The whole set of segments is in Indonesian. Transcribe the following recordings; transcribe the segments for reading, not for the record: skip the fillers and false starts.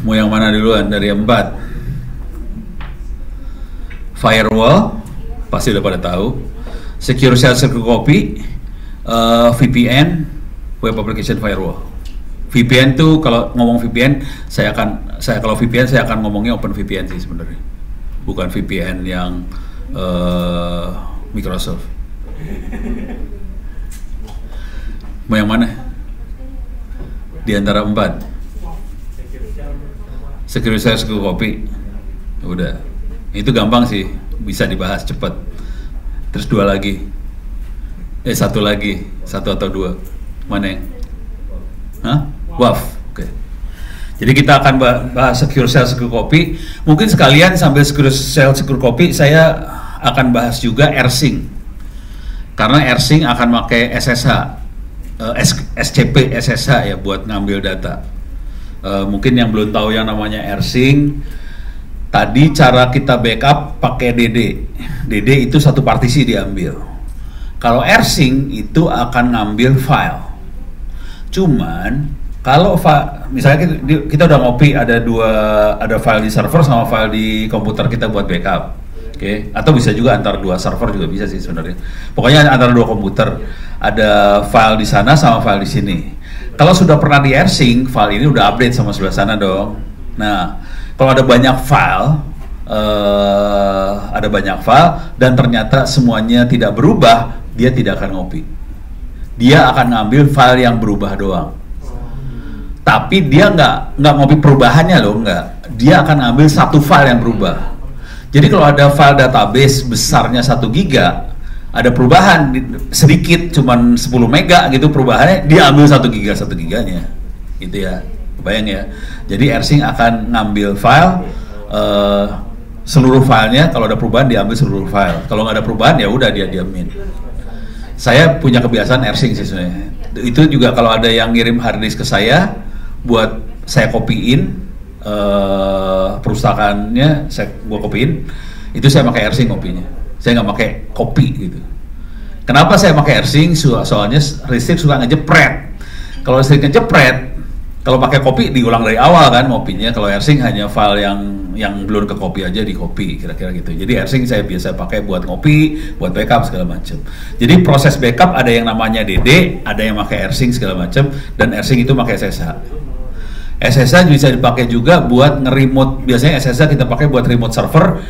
Mau yang mana duluan dari 4? Firewall, pasti udah pada tahu. Secure Shell Secure Copy, VPN, Web Application Firewall. VPN tuh kalau ngomong VPN, kalau VPN saya akan ngomongnya OpenVPN sih sebenarnya, bukan VPN yang Microsoft. Mau yang mana? Di antara 4. Secure Shell Secure Copy. Udah. Itu gampang sih, bisa dibahas cepat. Terus 2 lagi. 1 lagi, 1 atau 2. Mana yang? Hah? WAF. Oke. Jadi kita akan bahas Secure Shell Secure Copy. Mungkin sekalian sambil Secure Shell Secure Copy saya akan bahas juga AirSync. Karena AirSync akan pakai SSH, SCP SSH ya buat ngambil data. Mungkin yang belum tahu yang namanya AirSync, tadi cara kita backup pakai DD. DD itu satu partisi diambil. Kalau AirSync itu akan ngambil file. Cuman kalau misalnya kita udah ngopi ada file di server sama file di komputer kita buat backup. Oke, atau bisa juga antara 2 server juga bisa sih sebenarnya. Pokoknya antara 2 komputer ada file di sana sama file di sini. Kalau sudah pernah di AirSync, file ini udah update sama sebelah sana dong. Nah, kalau ada banyak file dan ternyata semuanya tidak berubah, dia tidak akan ngopi. Dia akan ngambil file yang berubah doang. Tapi dia nggak ngopi perubahannya loh, nggak. Dia akan ngambil satu file yang berubah. Jadi kalau ada file database besarnya 1 giga, ada perubahan sedikit, cuman 10 mega gitu perubahannya, dia ambil 1 giganya, gitu ya. Bayang ya. Jadi AirSync akan ngambil file, seluruh filenya. Kalau ada perubahan dia ambil seluruh file. Kalau nggak ada perubahan ya udah dia diamin. Saya punya kebiasaan AirSync sih sebenarnya. Itu juga kalau ada yang ngirim hard disk ke saya, buat saya kopiin perpustakaannya, gua kopiin. Itu saya pakai AirSync kopinya. Saya nggak pakai copy gitu. Kenapa saya pakai AirSync? Soalnya listrik suka ngejepret. Kalau listrik ngejepret, kalau pakai copy diulang dari awal kan ngopinya. Kalau AirSync hanya file yang belum ke copy aja di copy, kira-kira gitu. Jadi AirSync saya biasa pakai buat ngopi, buat backup segala macam. Jadi proses backup ada yang namanya DD, ada yang pakai AirSync segala macam, dan AirSync itu pakai SSH. SSH bisa dipakai juga buat nge-remote. Biasanya SSH kita pakai buat remote server.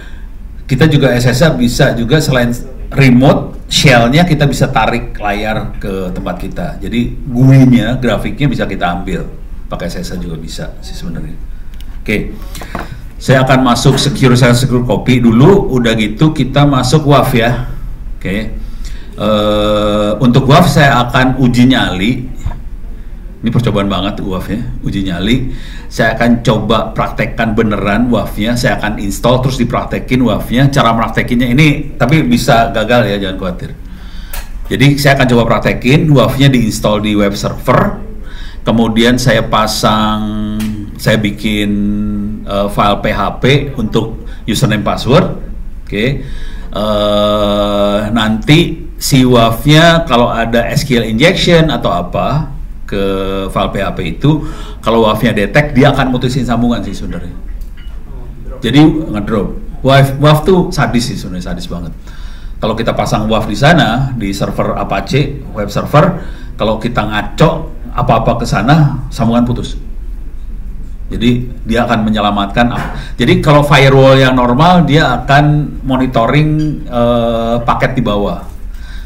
Kita juga SSH bisa juga selain remote, shell-nya kita bisa tarik layar ke tempat kita. Jadi GUI-nya, grafiknya bisa kita ambil. Pakai SSH juga bisa sih sebenarnya. Oke. Saya akan masuk Secure Shell Secure Copy dulu, udah gitu kita masuk WAF ya. Oke. Untuk WAF saya akan uji nyali. Ini percobaan banget WAF ya, uji nyali. Saya akan coba praktekkan beneran WAF-nya. Saya akan install terus dipraktekin WAF-nya. Cara praktekinnya ini, tapi bisa gagal ya, jangan khawatir. Jadi saya akan coba praktekin WAF-nya diinstal di web server. Kemudian saya bikin file PHP untuk username password. Oke. Nanti si WAF-nya kalau ada SQL injection atau apa ke file PHP itu, kalau WAF-nya detect, dia akan mutusin sambungan sih sebenarnya. Jadi ngedrop. WAF tuh sadis sih sebenarnya, sadis banget. Kalau kita pasang WAF di sana, di server Apache web server, kalau kita ngaco apa-apa ke sana, sambungan putus. Jadi dia akan menyelamatkan. Jadi kalau firewall yang normal, dia akan monitoring paket di bawah.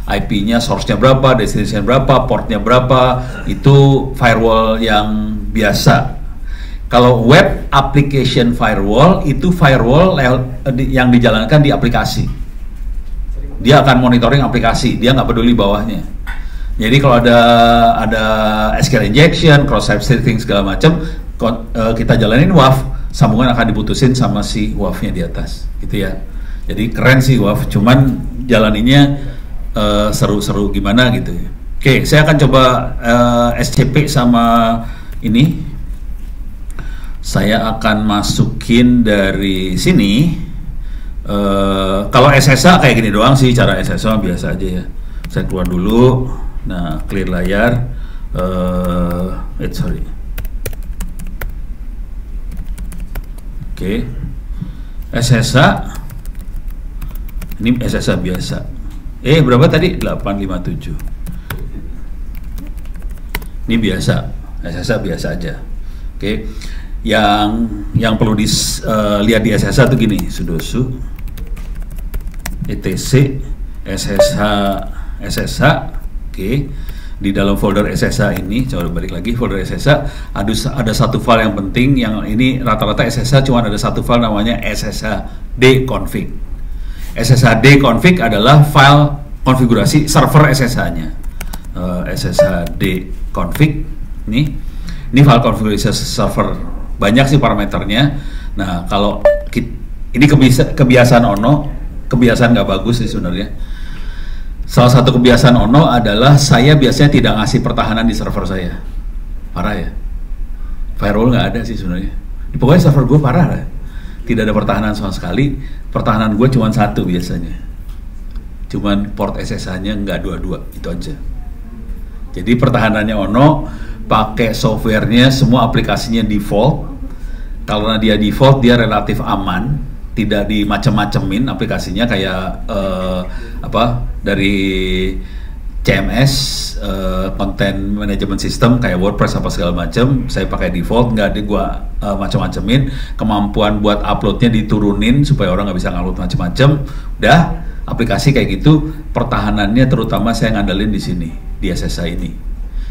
IP-nya, source-nya berapa, destination berapa, port-nya berapa, itu firewall yang biasa. Kalau web application firewall, itu firewall yang dijalankan di aplikasi. Dia akan monitoring aplikasi, dia nggak peduli bawahnya. Jadi kalau ada SQL injection, cross-site setting segala macam, kita jalanin WAF, sambungan akan diputusin sama si WAF-nya di atas, gitu ya. Jadi keren sih WAF, cuman jalaninnya seru-seru gimana gitu. Oke, saya akan coba SCP sama ini. Saya akan masukin dari sini. Kalau SSH kayak gini doang sih, cara SSH biasa aja ya. Saya keluar dulu. Nah, clear layar. Sorry. Oke. SSH ini SSH biasa. Berapa tadi? 857. Ini biasa. SSH biasa aja. Oke. Yang perlu dilihat di SSH itu gini, sudosu etc SSH. Oke. Di dalam folder SSH ini, coba balik lagi folder SSH, ada satu file yang penting, yang ini rata-rata SSH cuma ada satu file namanya sshd-config. sshd-config adalah file konfigurasi server SSH-nya. sshd-config ini file konfigurasi server, banyak sih parameternya. Nah, kalau ini kebiasaan Ono, kebiasaan nggak bagus sih sebenarnya. Salah satu kebiasaan Ono adalah saya biasanya tidak ngasih pertahanan di server saya. Parah ya. Firewall nggak ada sih sebenarnya. Pokoknya server gue parah lah. Tidak ada pertahanan sama sekali. Pertahanan gue cuma satu biasanya. Cuman port SSH-nya nggak dua-dua, itu aja. Jadi pertahanannya Ono pakai softwarenya, semua aplikasinya default. Karena dia default, dia relatif aman. Tidak dimacem-macemin aplikasinya kayak dari CMS, content management system kayak WordPress apa segala macam. Saya pakai default, nggak gua macem-macemin. Kemampuan buat uploadnya diturunin supaya orang nggak bisa ngupload macem-macem. Udah, aplikasi kayak gitu. Pertahanannya terutama saya ngandelin di sini, di SSH ini.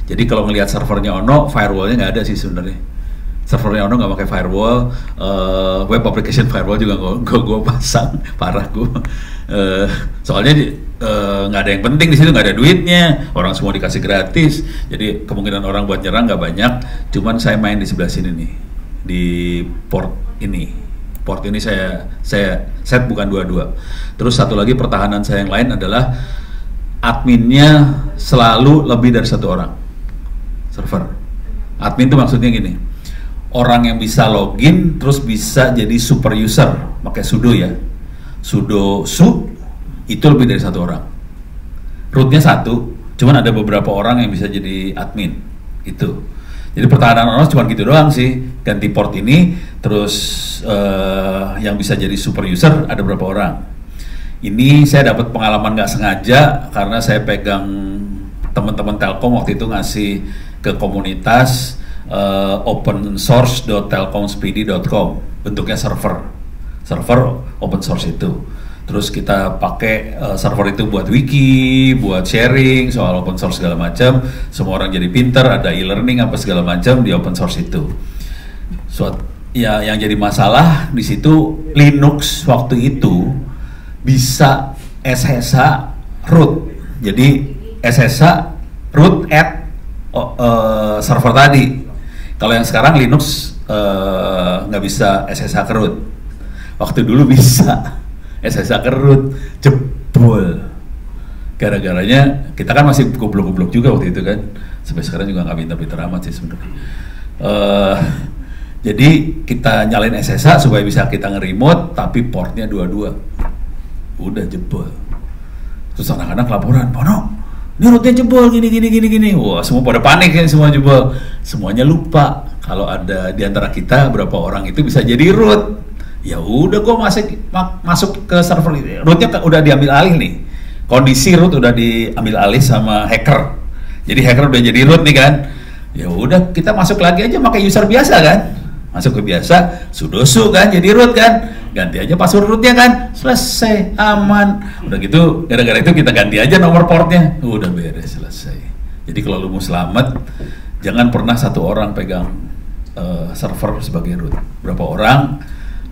Jadi kalau ngelihat servernya Ono, firewallnya nggak ada sih sebenarnya. Servernya Ono nggak pakai firewall, web application firewall juga gue pasang, parah gue. Soalnya nggak ada yang penting di situ, nggak ada duitnya, orang semua dikasih gratis, jadi kemungkinan orang buat nyerang nggak banyak. Cuman saya main di sebelah sini nih, di port ini. Port ini saya set bukan 22. Terus satu lagi pertahanan saya yang lain adalah adminnya selalu lebih dari satu orang. Server. Admin itu maksudnya gini. Orang yang bisa login terus bisa jadi super user pakai sudo ya, sudo su itu lebih dari satu orang, rootnya satu, cuman ada beberapa orang yang bisa jadi admin itu. Jadi pertahanan Ono cuma gitu doang sih, ganti port ini terus yang bisa jadi super user ada berapa orang. Ini saya dapat pengalaman nggak sengaja karena saya pegang teman-teman Telkom waktu itu ngasih ke komunitas opensource.telkomspeedy.com, bentuknya server open source itu. Terus kita pakai server itu buat wiki, buat sharing soal open source segala macam. Semua orang jadi pinter, ada e-learning apa segala macam di open source itu. Ya yang jadi masalah di situ Linux waktu itu bisa SSH root. Jadi SSH root at server tadi. Kalau yang sekarang Linux nggak bisa SSH ke root. Waktu dulu bisa SSH ke root, jebol. Gara-garanya kita kan masih goblok-goblok juga waktu itu kan. Sampai sekarang juga nggak pinter-pinter amat sih sebenarnya. Jadi kita nyalain SSH supaya bisa kita nge-remote, tapi portnya 22. Udah jebol. Terus anak-anak laporan, Pono, ini rootnya jebol gini. Wah, semua pada panik kan, semua jebol. Semuanya lupa kalau ada di antara kita berapa orang itu bisa jadi root. Ya udah, gue masuk ke server ini. Rootnya udah diambil alih nih. Kondisi root udah diambil alih sama hacker. Jadi hacker udah jadi root nih kan. Ya udah, kita masuk lagi aja pakai user biasa kan. Masuk ke biasa, sudosu kan, jadi root kan. Ganti aja password rootnya kan, selesai, aman. Udah gitu, gara-gara itu kita ganti aja nomor portnya, udah beres, selesai. Jadi kalau lu mau selamat, jangan pernah satu orang pegang server sebagai root. Berapa orang,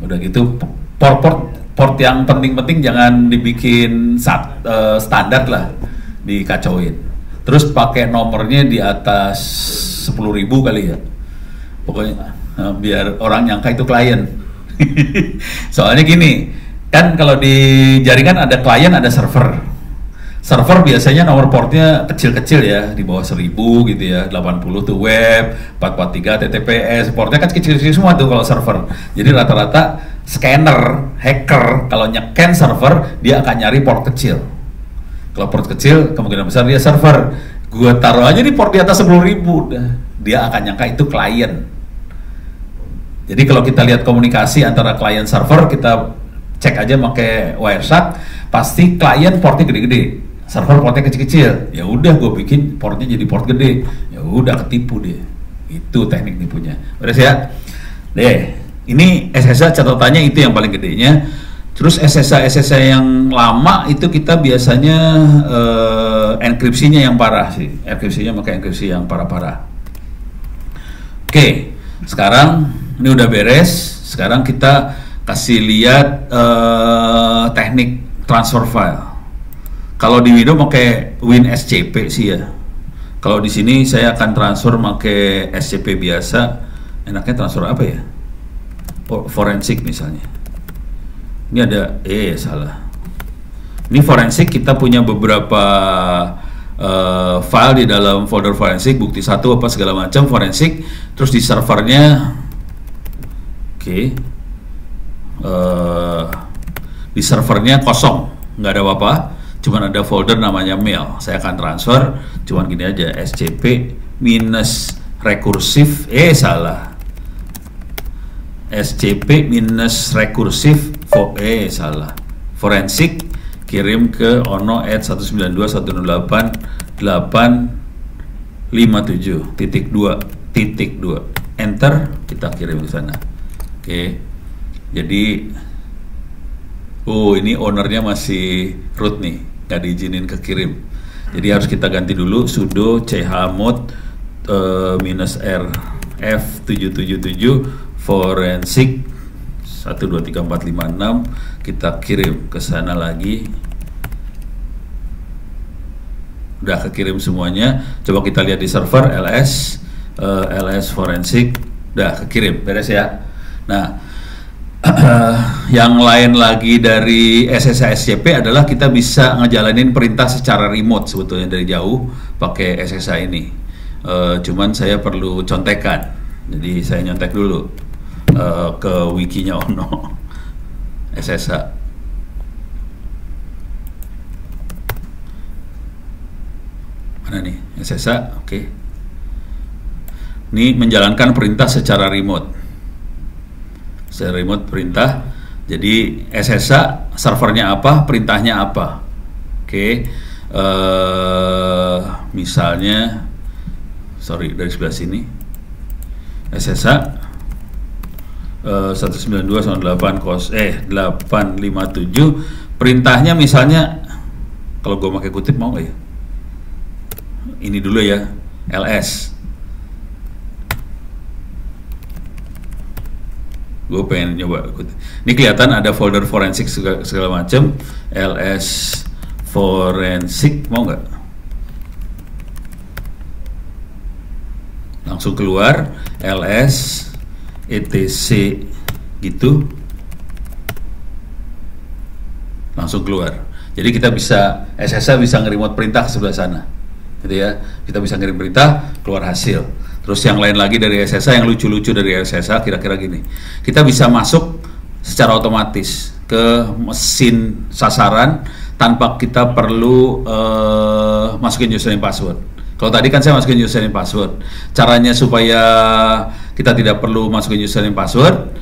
udah gitu port yang penting-penting jangan dibikin standar lah, dikacauin. Terus pakai nomornya di atas 10.000 kali ya, pokoknya biar orang nyangka itu klien. Soalnya gini, kan kalau di jaringan ada klien, ada server. Server biasanya nomor portnya kecil-kecil ya, di bawah 1000 gitu ya, 80 tuh web, 443 TTPS, portnya kan kecil-kecil semua tuh kalau server. Jadi rata-rata scanner, hacker, kalau nge-scan server, dia akan nyari port kecil. Kalau port kecil, kemungkinan besar dia server. Gua taruh aja di port di atas 10.000, dia akan nyangka itu klien. Jadi kalau kita lihat komunikasi antara klien server, kita cek aja pakai Wireshark, pasti klien portnya gede-gede, server portnya kecil-kecil. Ya udah, gue bikin portnya jadi port gede. Ya udah, ketipu dia. Itu teknik nipunya. Beres ya? Deh, ini SSH catatannya itu yang paling gedenya. Terus SSH yang lama itu kita biasanya enkripsinya yang parah sih. Enkripsinya pakai enkripsi yang parah-parah. Oke, sekarang ini udah beres. Sekarang kita kasih lihat teknik transfer file. Kalau di Windows pakai WinSCP sih ya. Kalau di sini saya akan transfer pakai SCP biasa. Enaknya transfer apa ya? Forensik misalnya. Ini ada, salah. Ini forensik, kita punya beberapa file di dalam folder forensik, bukti 1 apa segala macam forensik. Terus di servernya, di servernya kosong, nggak ada apa-apa, cuman ada folder namanya mail. Saya akan transfer, cuman gini aja, SCP minus rekursif, salah. SCP minus rekursif salah. Forensik kirim ke ono@192.168.857.2. Enter, kita kirim ke sana. Oke. Jadi ini ownernya masih root nih, nggak diizinin kekirim. Jadi harus kita ganti dulu sudo chmod -rf777 forensik 123456, kita kirim ke sana lagi. Udah kekirim semuanya. Coba kita lihat di server ls forensik, udah kekirim, beres ya. Nah, yang lain lagi dari SSH SCP adalah kita bisa ngejalanin perintah secara remote sebetulnya dari jauh pakai SSH ini. Cuman saya perlu contekan, jadi saya nyontek dulu ke wikinya Ono SSH. Mana nih SSH? Oke. Ini menjalankan perintah secara remote. Secara remote perintah. Jadi SSH servernya apa, perintahnya apa. Oke. Misalnya, dari sebelah sini. SSH 192.857, perintahnya misalnya, kalau gue pakai kutip mau nggak ya? Ini dulu ya, ls. Gue pengen nyoba kutip. Ini kelihatan ada folder forensik segala macam, ls forensik, mau nggak? Langsung keluar ls etc gitu, langsung keluar. Jadi kita bisa, SSH bisa nge-remote perintah ke sebelah sana, gitu ya. Kita bisa ngirim perintah, keluar hasil. Terus yang lain lagi dari SSH, yang lucu-lucu dari SSH kira-kira gini, kita bisa masuk secara otomatis ke mesin sasaran tanpa kita perlu masukin username password. Kalau tadi kan saya masukin username password. Caranya supaya kita tidak perlu masukin username password,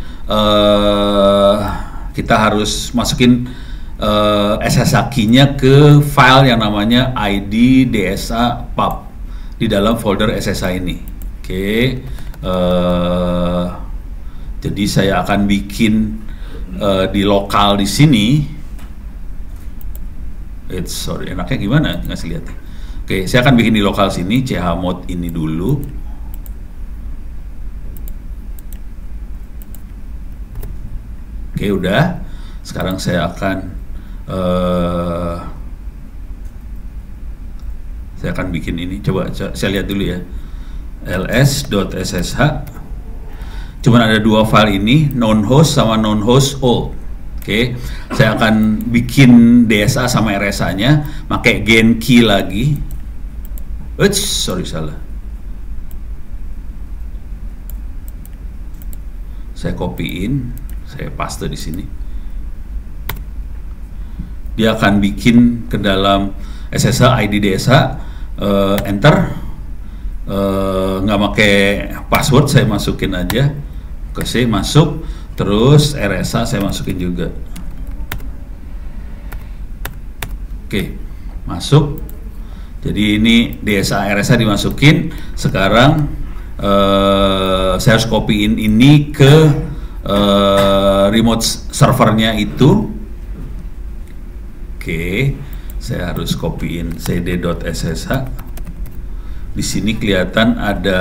kita harus masukin SSH key-nya ke file yang namanya id dsa pub di dalam folder SSH ini. Oke. Jadi saya akan bikin di lokal di sini. Enaknya gimana? Ngasih lihat. Oke, saya akan bikin di lokal sini, chmod ini dulu. Oke, udah. Sekarang saya akan bikin ini. Coba saya lihat dulu ya. ls.ssh. Cuman ada dua file ini, known host sama known host old. Oke, saya akan bikin DSA sama RSA-nya, pakai gain key lagi. Salah. Saya copyin, saya paste di sini. Dia akan bikin ke dalam SSH ID DSA, enter, nggak pakai password, saya masukin aja Oke, C masuk, terus RSA saya masukin juga. Oke, masuk. Jadi ini DSA RSA dimasukin. Sekarang saya harus copyin ini ke remote servernya itu. Oke, saya harus copyin cd.ssh. Di sini kelihatan ada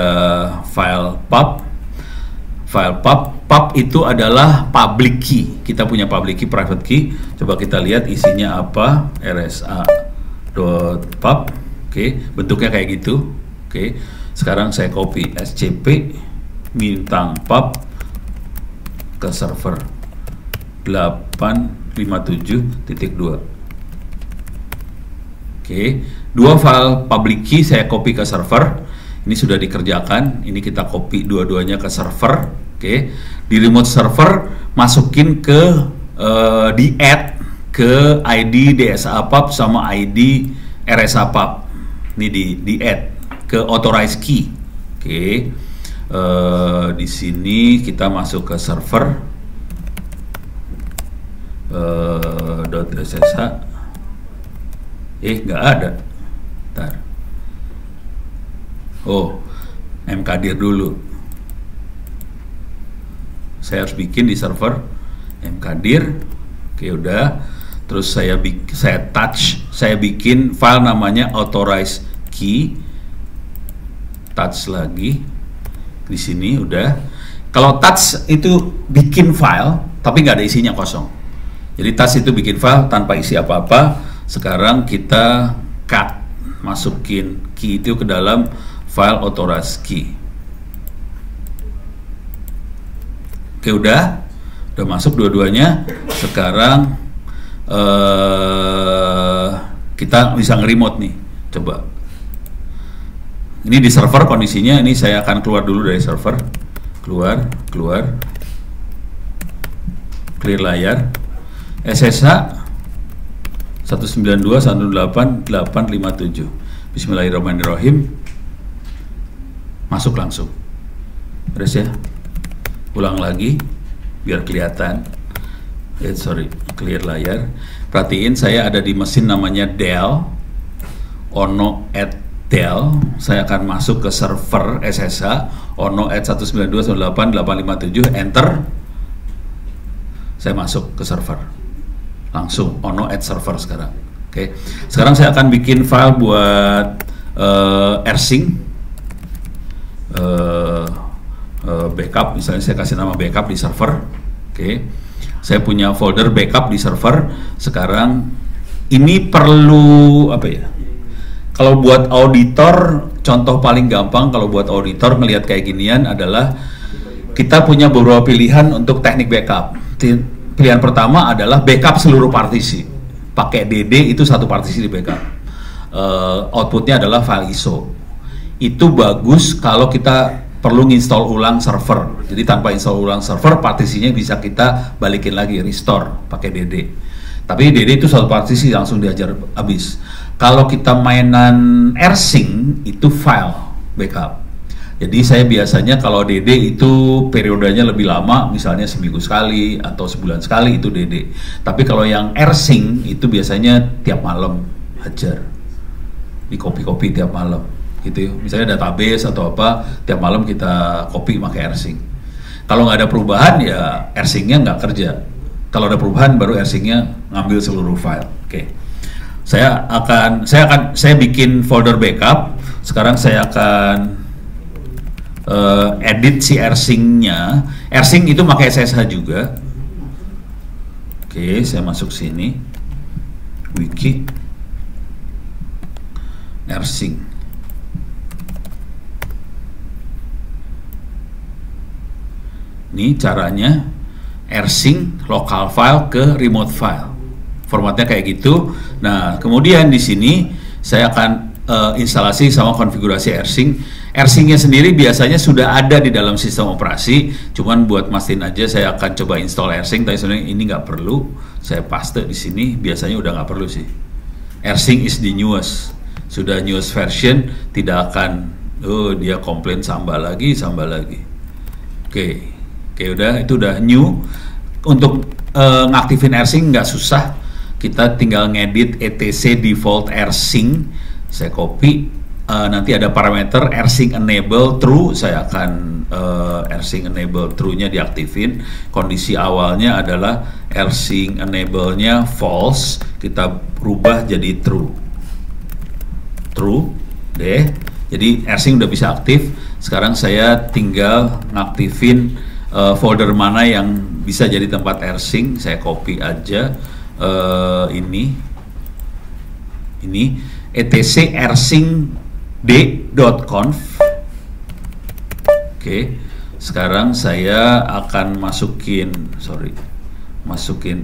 file pub. File pub itu adalah public key. Kita punya public key, private key. Coba kita lihat isinya apa. rsa.pub. Oke, bentuknya kayak gitu. Oke, sekarang saya copy scp bintang pub ke server 857.2. Oke, dua file public key saya copy ke server. Ini sudah dikerjakan. Ini kita copy dua-duanya ke server. Oke, di remote server masukin ke di add ke ID DSA pub sama ID RSA pub. Ini di add ke authorized key. Oke, di sini kita masuk ke server .ssh. Nggak ada. Bentar. Oh, mkdir dulu. Saya harus bikin di server mkdir. Oke, udah. Terus saya bikin file namanya authorized key. Touch lagi. Di sini udah. Kalau touch itu bikin file, tapi nggak ada isinya, kosong. Jadi touch itu bikin file tanpa isi apa-apa. Sekarang kita cut, masukin key itu ke dalam file authorized key. Oke, udah masuk dua-duanya. Sekarang kita bisa nge-remote nih. Coba. Ini di server kondisinya. Ini saya akan keluar dulu dari server. Keluar. Clear layar. SSH 192.168.857. Bismillahirrahmanirrahim. Masuk langsung. Beres ya. Ulang lagi biar kelihatan. Clear layar. Perhatiin saya ada di mesin namanya Dell. Ono at Dell. Saya akan masuk ke server SSH Ono at 192.168.857. Enter. Saya masuk ke server. Langsung Ono at server sekarang. Oke. Sekarang saya akan bikin file buat rsync backup. Misalnya saya kasih nama backup di server. Oke. Saya punya folder backup di server. Sekarang ini perlu apa ya? Kalau buat auditor, contoh paling gampang kalau buat auditor ngelihat kayak ginian adalah kita punya beberapa pilihan untuk teknik backup. Pilihan pertama adalah backup seluruh partisi. Pakai DD itu satu partisi di backup. Outputnya adalah file ISO. Itu bagus kalau kita perlu install ulang server. Jadi tanpa install ulang server, partisinya bisa kita balikin lagi, restore pakai DD. Tapi DD itu satu partisi langsung diajar habis. Kalau kita mainan rsync itu file backup. Jadi saya biasanya kalau DD itu periodenya lebih lama, misalnya seminggu sekali atau sebulan sekali itu DD. Tapi kalau yang rsync itu biasanya tiap malam hajar, di copy tiap malam, gitu. Misalnya database atau apa, tiap malam kita copy pakai rsync. Kalau nggak ada perubahan ya rsync-nya nggak kerja. Kalau ada perubahan baru rsync-nya ngambil seluruh file. Oke. Saya bikin folder backup. Sekarang saya akan edit si rsync-nya. Rsync itu pakai SSH juga. Oke, saya masuk sini. Wiki rsync. Ini caranya rsync local file ke remote file. Formatnya kayak gitu. Nah, kemudian di sini saya akan instalasi sama konfigurasi rsync. Rsync-nya sendiri biasanya sudah ada di dalam sistem operasi, cuman buat mastiin aja saya akan coba install rsync. Tapi sebenarnya ini nggak perlu, saya paste di sini. Biasanya udah nggak perlu sih. Rsync is the newest, sudah newest version, tidak akan dia komplain sambal lagi. Oke, Oke, udah, itu udah new. Untuk ngaktifin AirSync nggak susah, kita tinggal ngedit etc default AirSync, saya copy, nanti ada parameter AirSync enable true, saya akan AirSync enable true-nya diaktifin. Kondisi awalnya adalah AirSync enable-nya false, kita rubah jadi true deh. Jadi AirSync udah bisa aktif. Sekarang saya tinggal ngaktifin folder mana yang bisa jadi tempat AirSync. Saya copy aja ini etc airsyncd.conf. Oke, sekarang saya akan masukin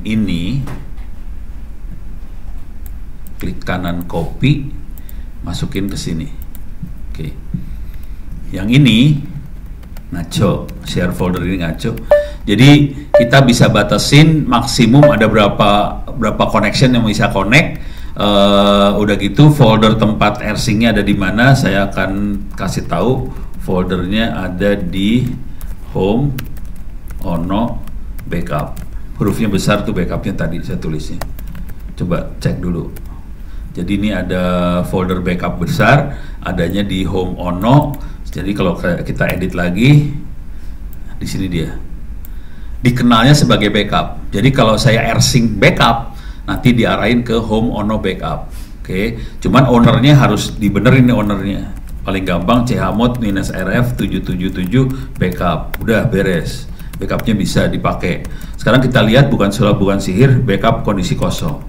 ini, klik kanan copy, masukin ke sini. Oke, yang ini ngaco, share folder ini ngaco. Jadi kita bisa batasin maksimum ada berapa connection yang bisa connect. Udah gitu folder tempat AirSync-nya ada di mana, saya akan kasih tahu. Foldernya ada di home ono backup. Hurufnya besar tuh backupnya tadi saya tulisnya. Coba cek dulu. Jadi ini ada folder backup besar, adanya di home ono. Jadi kalau kita edit lagi, di sini dia. Dikenalnya sebagai backup. Jadi kalau saya AirSync backup, nanti diarahin ke home ono backup. Oke, cuman ownernya harus dibenerin nih ownernya. Paling gampang chmod -rf777 backup. Udah beres. Backupnya bisa dipakai. Sekarang kita lihat, bukan sulap bukan sihir, backup kondisi kosong.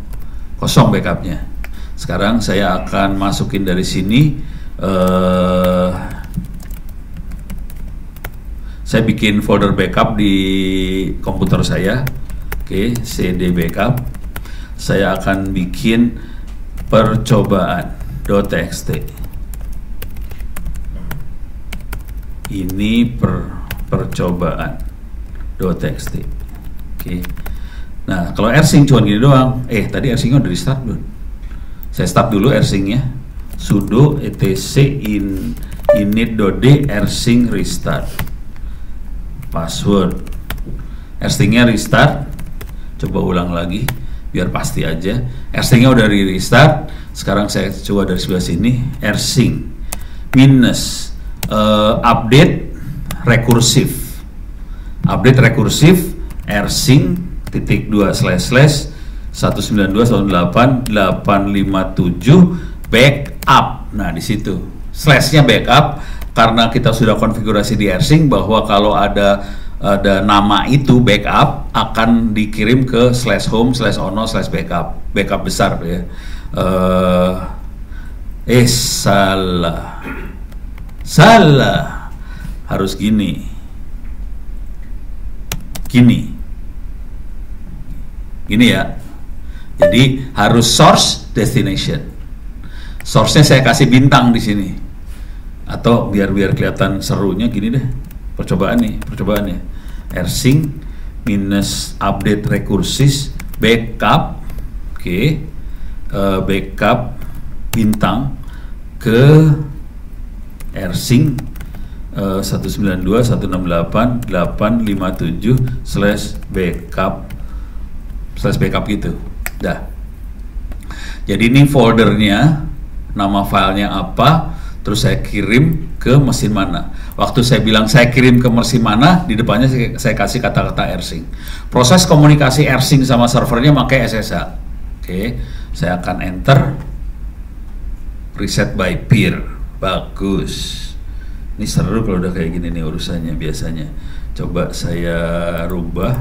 Kosong backupnya. Sekarang saya akan masukin dari sini. Saya bikin folder backup di komputer saya. Oke, cd backup. Saya akan bikin percobaan.txt. Ini percobaan.txt. Oke. Nah, kalau AirSync cuma gini doang. Tadi AirSync-nya udah di start belum? Saya start dulu AirSync-nya. Sudo etc init.d AirSync restart. Password. AirSync-nya restart. Coba ulang lagi biar pasti aja. AirSync-nya udah di restart. Sekarang saya coba dari sebelah sini. AirSync minus update rekursif. Update rekursif AirSync /192.168.857 backup. Nah, di situ slashnya backup karena kita sudah konfigurasi di AirSync bahwa kalau ada nama itu backup akan dikirim ke /home/ono/backup. Backup besar ya. Salah. Harus gini ya. Jadi harus source destination. Source-nya saya kasih bintang di sini. Atau biar kelihatan serunya gini deh. Percobaannya. AirSync minus update recursive backup. Oke. Backup bintang ke AirSync 192.168.857/backup gitu. Dah. Jadi ini foldernya, nama filenya apa, terus saya kirim ke mesin mana. Waktu saya bilang saya kirim ke mesin mana, di depannya saya kasih kata-kata AirSync. Proses komunikasi AirSync sama servernya pakai SSH. Oke, saya akan enter. Reset by peer. Bagus. Ini seru kalau udah kayak gini nih urusannya biasanya. Coba saya rubah.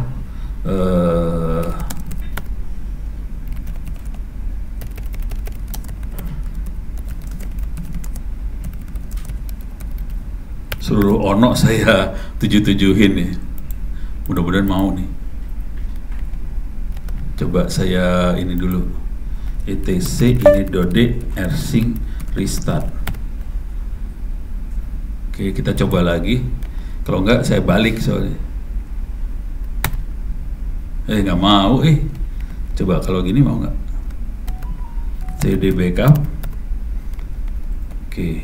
Seluruh ono saya 77-in nih. Mudah-mudahan mau nih. Coba saya ini dulu. etc init.d AirSync restart. Oke, kita coba lagi. Kalau enggak saya balik soalnya. Nggak mau. Coba kalau gini mau nggak? cd backup. Oke.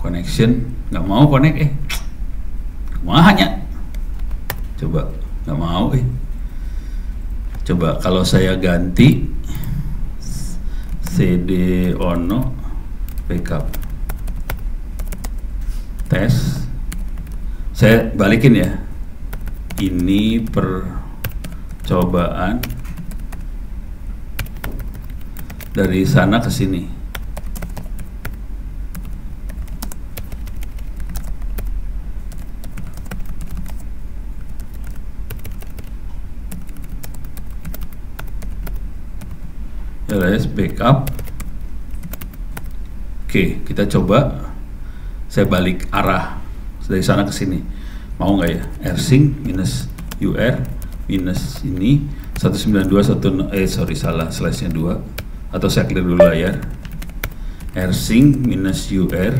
connection, nggak mau connect, mahanya, coba nggak mau, coba kalau saya ganti CD ono backup tes, saya balikin ya, ini percobaan dari sana ke sini. LS backup. Oke, kita coba. Saya balik arah dari sana ke sini. Mau nggak ya? rsync minus UR minus ini 192 salah slash-nya 2, atau saya clear dulu layar. rsync minus UR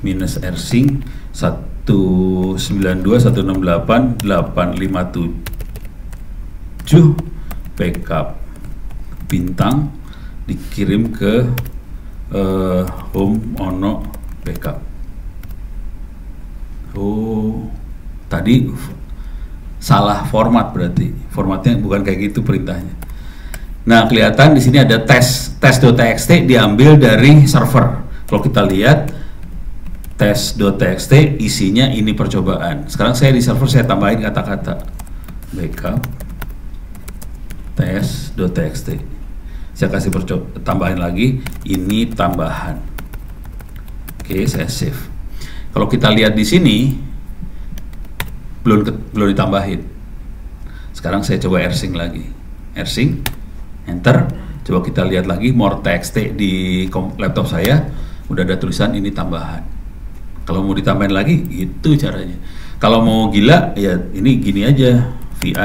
minus rsync 192.168.857 backup bintang dikirim ke home ono backup. Oh, tadi salah format, berarti formatnya bukan kayak gitu perintahnya. Nah, kelihatan di sini ada tes.txt diambil dari server. Kalau kita lihat tes.txt isinya ini percobaan. Sekarang saya di server saya tambahin kata-kata backup tes.txt. Saya kasih tambahin lagi, ini tambahan. Oke, saya save. Kalau kita lihat di sini belum ditambahin. Sekarang saya coba rsync lagi. Rsync, enter. Coba kita lihat lagi more txt di laptop saya, udah ada tulisan ini tambahan. Kalau mau ditambahin lagi, itu caranya. Kalau mau gila, ya ini gini aja, vi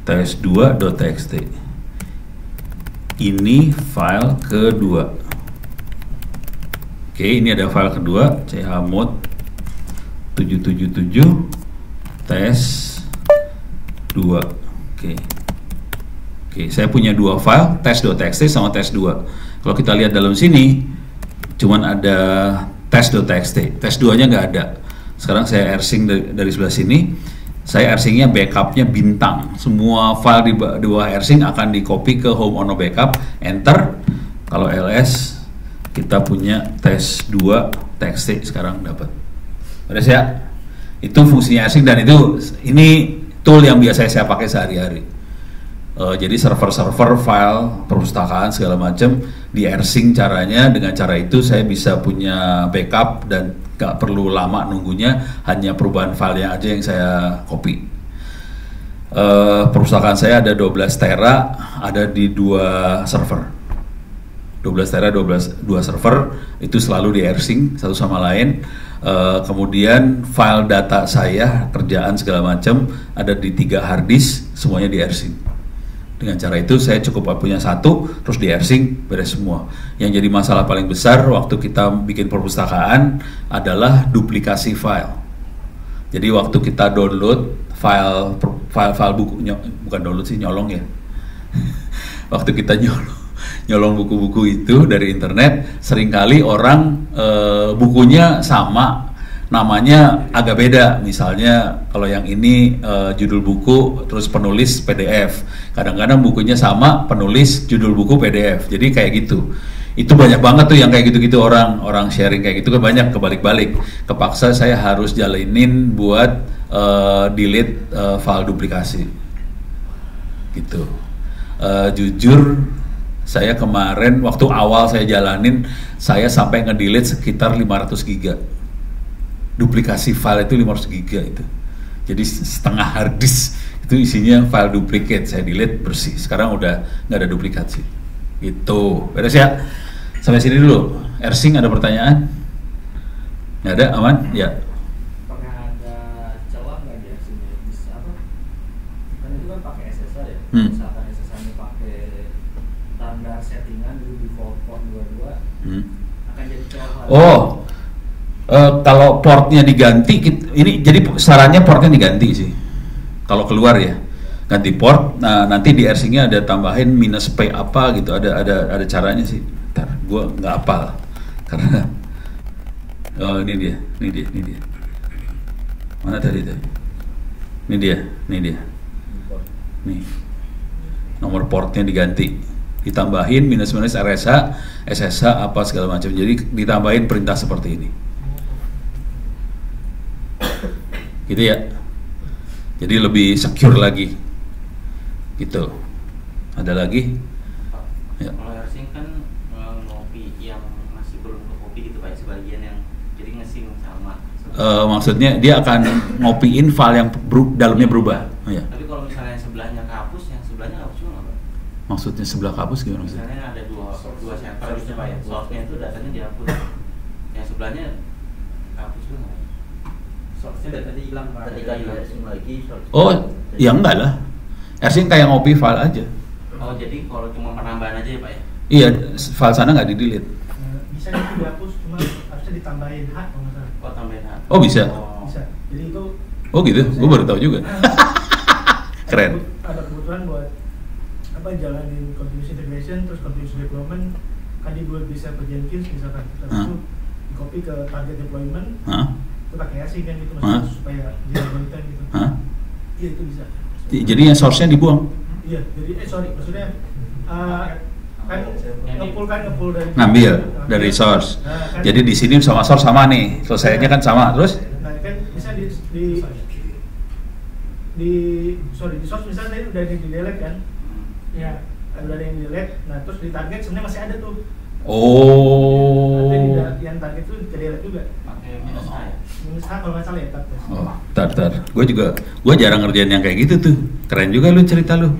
tes2.txt. Ini file kedua. Oke, ini ada file kedua, chmod 777 tes 2. Oke, saya punya dua file, tes.txt sama tes2. Kalau kita lihat dalam sini, cuman ada tes.txt, tes2-nya nggak ada. Sekarang saya rsync dari sebelah sini. Saya rsync-nya backupnya bintang. Semua file di bawah rsync akan di copy ke home ono backup, enter. Kalau ls kita punya tes2 txt sekarang dapat. Beres ya? Itu fungsinya rsync, dan ini tool yang biasa saya pakai sehari-hari. Jadi server-server file perpustakaan segala macam di rsync caranya. Dengan cara itu saya bisa punya backup dan gak perlu lama nunggunya, hanya perubahan filenya aja yang saya copy. Perpustakaan saya ada 12 tera, ada di 2 server. 12 tera, 2 server, itu selalu di rsync satu sama lain. Kemudian file data saya, kerjaan segala macam ada di 3 hard disk, semuanya di rsync. Dengan cara itu saya cukup punya satu, terus di rsync beres semua. Yang jadi masalah paling besar waktu kita bikin perpustakaan adalah duplikasi file. Jadi waktu kita download file bukunya, bukan download sih, nyolong ya. Waktu kita nyolong buku-buku itu dari internet, seringkali orang bukunya sama, namanya agak beda. Misalnya kalau yang ini judul buku terus penulis PDF, kadang-kadang bukunya sama, penulis judul buku PDF, jadi kayak gitu. Itu banyak banget tuh yang kayak gitu-gitu, orang sharing kayak gitu kan banyak, kebalik-balik. Kepaksa saya harus jalinin buat delete file duplikasi gitu. Jujur saya kemarin waktu awal saya jalanin, saya sampai ngedelete sekitar 500 giga duplikasi file, itu 500 giga itu. Jadi setengah hard disk itu isinya file duplicate, saya delete bersih. Sekarang udah nggak ada duplikasi. Itu beres ya. Sampai sini dulu. rsync ada pertanyaan? Nggak ada, aman? Ya. Pernah ada celah nggak di rsync? Bisa apa? Kan itu kan pakai SSL ya. Misalkan SSL-nya pakai standar settingan dulu default port 22, akan jadi celah. Kalau portnya diganti, ini jadi sarannya portnya diganti sih. Kalau keluar ya, ganti port. Nah nanti di rsync-nya ada tambahin minus p apa gitu. Ada caranya sih. Ntar gue nggak hafal karena Oh, ini dia. Mana tadi? Ini dia. Nih. Nomor portnya diganti. Ditambahin minus-minus RSH, SSH apa segala macam. Jadi ditambahin perintah seperti ini. Gitu ya. Jadi lebih secure lagi. Gitu. Ada lagi? Ya. Kalau ersing kan ngopi yang masih belum ke kopi gitu Pak, sebagian yang jadi ngesing sama. Maksudnya dia akan ngopiin file yang dalamnya berubah. Ya. Tapi kalau misalnya yang sebelahnya kehapus, yang sebelahnya hapus juga nggak Pak? Maksudnya sebelah kehapus gimana maksudnya? Misalnya ada dua server gitu Pak ya, source-nya itu datanya dihapus, yang sebelahnya hapus juga nggak? Source-nya datanya hilang Pak. Ketika ersing lagi, Oh, ya enggak lah. Ersing kayak ngopi file aja. Oh, jadi kalau cuma penambahan aja ya Pak ya? Iya, file sana nggak di-delete. Bisa itu dihapus, cuma harusnya ditambahin hak kalau nggak salah. Oh, tambahin hak. Oh, bisa. Bisa. Jadi itu. Oh gitu, gue baru tahu juga. Keren. Ada kebutuhan buat jalanin continuous integration, terus continuous deployment. Kan dibuat bisa ke Jenkins misalkan, terus itu di copy ke target deployment. Itu pakai asing kan gitu, maksudnya supaya jalan konten gitu. Iya itu bisa. Jadi yang source-nya dibuang. Iya, jadi maksudnya kan ngepul dari ngambil dari source. Kan, jadi di sini sama source sama nih, selesainya kan sama. Terus kan bisa di source misalnya udah di delete kan. Ya, udah ada yang delete. Nah, terus di target sebenarnya masih ada tuh. Oh. Nanti yang target tuh ke delete juga. Pakai minus A ya? Minus A kalau nggak salah ya target. Oh, tar. Gue jarang ngerjain yang kayak gitu tuh. Keren juga lu cerita lu.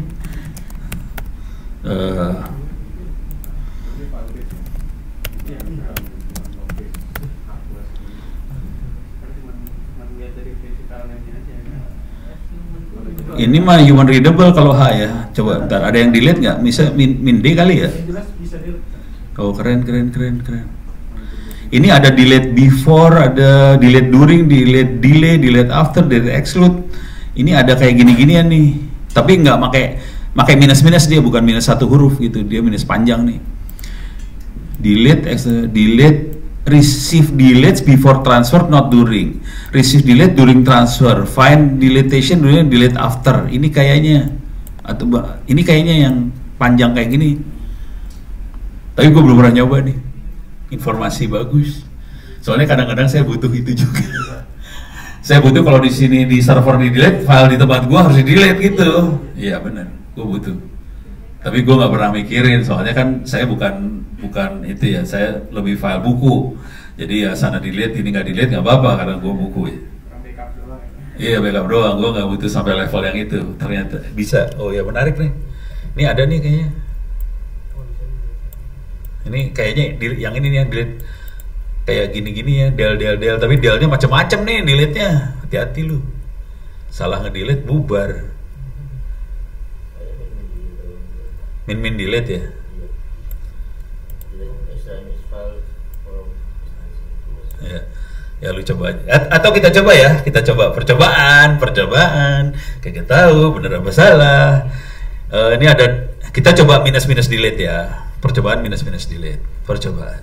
Ini mah human readable kalau H ya. Coba ntar ada yang delete nggak? Bisa min D kali ya? Bisa delete. Oh keren. Ini ada delete before, ada delete during, delete delay, delete after, delete exclude. Ini ada kayak gini-ginian nih. Tapi nggak pakai minus-minus, dia bukan minus satu huruf gitu, dia minus panjang nih. Delete receive deletes before transfer, not during. Receive delete during transfer. Find deletion during delete after. Ini kayaknya yang panjang kayak gini. Tapi gue belum pernah nyoba nih. Informasi bagus. Soalnya kadang-kadang saya butuh itu juga. Saya butuh kalau di sini di server di delete, file di tempat gue harus di delete gitu. Iya benar, gue butuh. Tapi gue nggak pernah mikirin, soalnya kan saya bukan itu ya, saya lebih file buku. Jadi ya sana delete, ini nggak delete nggak apa-apa karena gue buku ya. Iya backup doang, gue nggak butuh sampai level yang itu. Ternyata bisa. Oh ya menarik nih. Ini ada nih kayaknya. Ini kayaknya yang ini nih yang delete kayak gini-gini ya, del. Tapi delnya macam-macam nih delete-nya. Hati-hati lu. Salah ngedelete bubar. Min delete ya. Ya lu coba aja. Atau kita coba ya, percobaan. Kayak tahu bener apa salah. Ini ada, kita coba minus delete ya. Percobaan minus delete. Percobaan.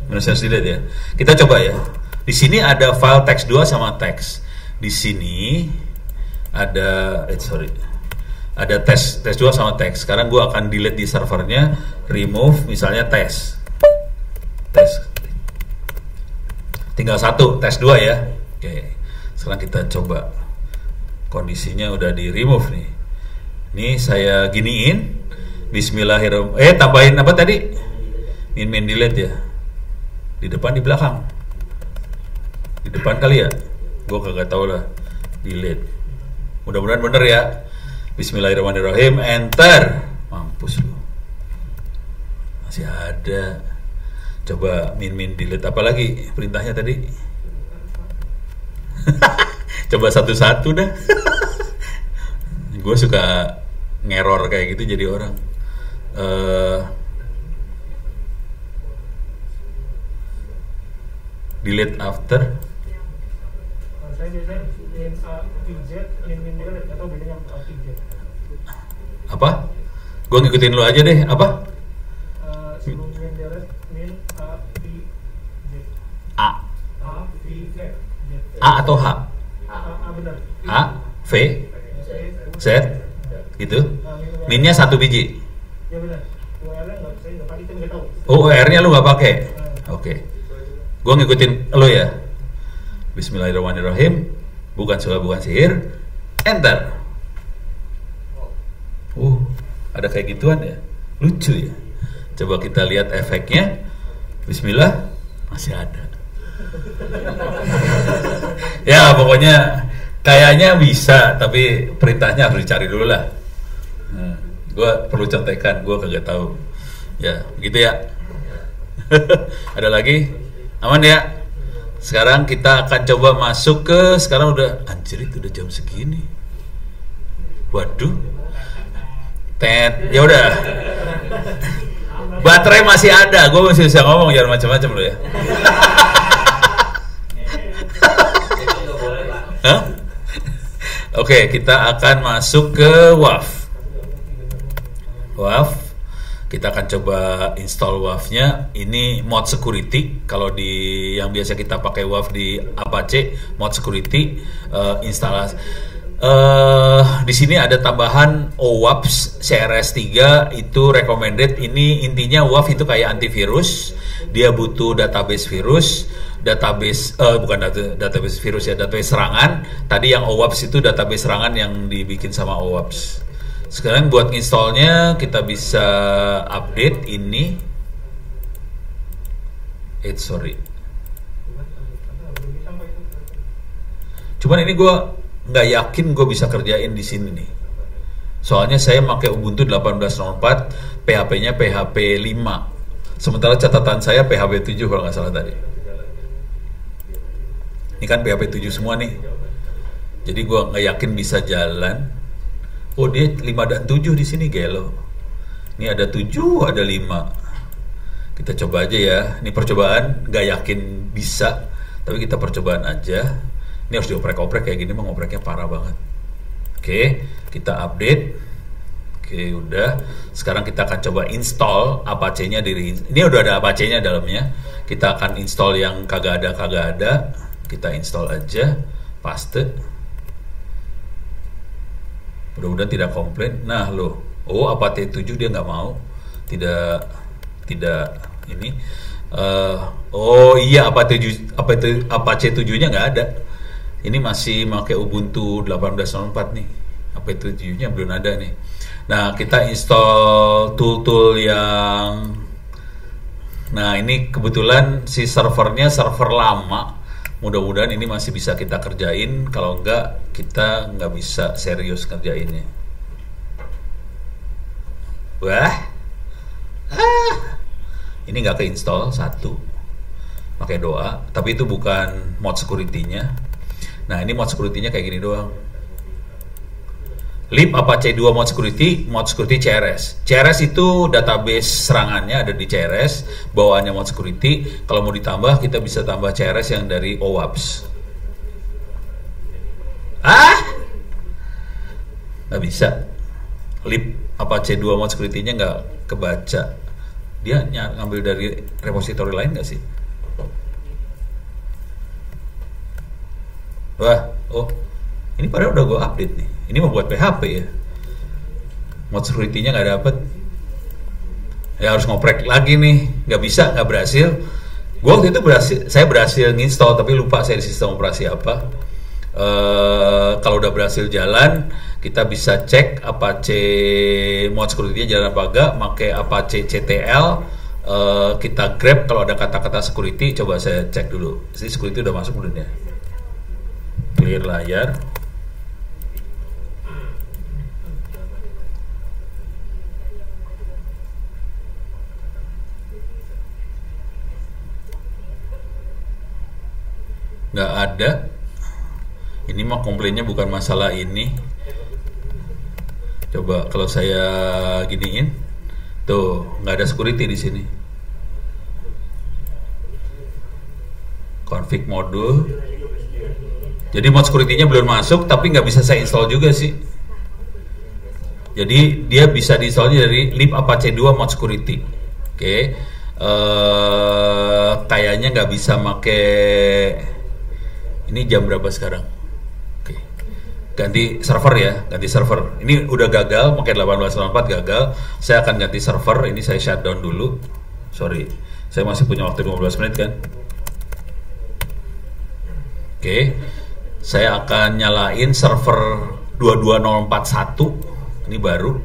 Minus delete ya. Kita coba ya. Di sini ada file text 2 sama teks. Di sini ada ada tes 2 sama teks. Sekarang gue akan delete di servernya, remove misalnya tes tinggal satu, tes 2 ya. Oke, sekarang kita coba. Kondisinya udah di remove nih. Ini saya giniin, bismillahirrahmanirrahim. Tambahin apa tadi? Min delete ya. Di depan, di belakang? Di depan kali ya? Gue kagak tahu lah. Delete. Mudah-mudahan bener ya. Bismillahirrahmanirrahim. Enter. Mampus lu. Masih ada. Coba min delete. Apa lagi perintahnya tadi? Coba satu-satu dah. Gue suka ngeror kayak gitu jadi orang. Delete after. Saya biasanya min delete atau bedanya apa? Gue ngikutin lu aja deh. Apa? sebelum min delete min a v z. A V Z. A atau H? A benar. A V Z gitu. Minnya 1 biji. Ya benar. UR-nya saya nggak pakai, nggak tahu. Oh, UR-nya lu nggak pakai? Oke. Gua ngikutin lo ya. Bismillahirrahmanirrahim. Bukan sulap, bukan sihir. Enter. Ada kayak gituan ya. Lucu ya. Coba kita lihat efeknya. Bismillah. Masih ada. Ya pokoknya kayaknya bisa, tapi perintahnya harus dicari dulu lah. Nah, gue perlu contekan, gue kagak tahu. Ya, gitu ya. Ada lagi? Aman ya? Sekarang kita akan coba masuk ke, sekarang udah, anjir itu udah jam segini. Waduh. Ya udah. Baterai masih ada, gue masih bisa ngomong, jangan macam-macam lo ya. Oke, kita akan masuk ke WAV. Kita akan coba install WAV-nya. Ini mod security. Kalau di yang biasa kita pakai WAV di Apache, mod security instalasi. Di sini ada tambahan OWASP CRS 3 itu recommended. Ini intinya WAV itu kayak antivirus. Dia butuh database virus. Bukan database virus ya, database serangan. Tadi yang OWASP itu database serangan yang dibikin sama OWASP. Sekarang buat installnya kita bisa update ini. Cuman ini gue nggak yakin gue bisa kerjain di sini nih. Soalnya saya pakai Ubuntu 18.04, PHP-nya PHP 5. Sementara catatan saya PHP 7 kalau nggak salah tadi. Ini kan PHP 7 semua nih. Jadi gue nggak yakin bisa jalan. Oh dia 5 dan 7 di sini gelo. Ini ada 7, ada 5. Kita coba aja ya. Ini percobaan, nggak yakin bisa. Tapi kita percobaan aja. Ini harus dioprek-oprek kayak gini, mah ngopreknya parah banget. Oke, kita update. Oke, udah. Sekarang kita akan coba install Apache-nya ini udah ada Apache-nya dalamnya. Kita akan install yang kagak ada. Kita install aja, paste. Mudah-mudahan tidak komplain. Nah loh, Apache 7 dia nggak mau, tidak ini. Iya Apache 7-nya nggak ada. Ini masih pakai Ubuntu 18.04 nih. Apache 7-nya belum ada nih. Nah kita install tool-tool yang, nah ini kebetulan si servernya server lama. Mudah-mudahan ini masih bisa kita kerjain. Kalau enggak, kita nggak bisa serius kerjainnya. Ini nggak keinstall satu. Pakai doa. Tapi itu bukan mod security-nya. Nah ini mod security-nya kayak gini doang. Lib Apache 2 mod security CRS. CRS itu database serangannya ada di CRS, bawaannya mod security. Kalau mau ditambah, kita bisa tambah CRS yang dari OWASP. Nggak bisa. Lib Apache 2 mod security-nya nggak kebaca. Dia ngambil dari repository lain nggak sih? Ini padahal udah gue update nih. Ini mau buat PHP ya. Mod security-nya nggak dapet. Ya harus ngoprek lagi nih. Nggak bisa, nggak berhasil. Gue waktu itu saya berhasil nginstall, tapi lupa saya di sistem operasi apa. Kalau udah berhasil jalan, kita bisa cek Apache mod security-nya jalan apa enggak. Pakai Apache CTL. Kita grab kalau ada kata-kata security. Coba saya cek dulu. Jadi security udah masuk belum ya? Clear layar. Nggak ada. Ini mah komplainnya bukan masalah ini. Coba kalau saya giniin, tuh nggak ada security di sini. Config modul. Jadi mod security-nya belum masuk, tapi nggak bisa saya install juga sih. Jadi dia bisa diinstal dari lib Apache 2 mod security. Oke. Oke. Kayaknya nggak bisa make. Ini jam berapa sekarang? Oke. Ganti server ya, ganti server. Ini udah gagal, pakai 1884 gagal. Saya akan ganti server. Ini saya shutdown dulu. Sorry, saya masih punya waktu 15 menit kan. Oke, saya akan nyalain server 22041. Ini baru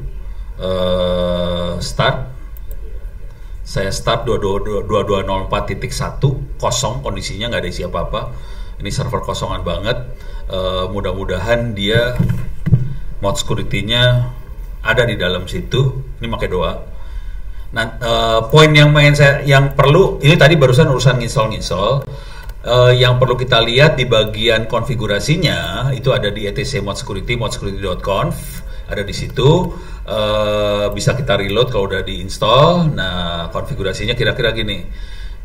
start. Saya start 2204.1 kosong, kondisinya nggak ada isi apa-apa. Ini server kosongan banget. Mudah-mudahan dia mod security-nya ada di dalam situ. Ini pakai doa. Nah, poin yang perlu ini tadi barusan urusan install. Yang perlu kita lihat di bagian konfigurasinya itu ada di etc mod security.conf, ada di situ. Bisa kita reload kalau udah diinstal. Nah, konfigurasinya kira-kira gini.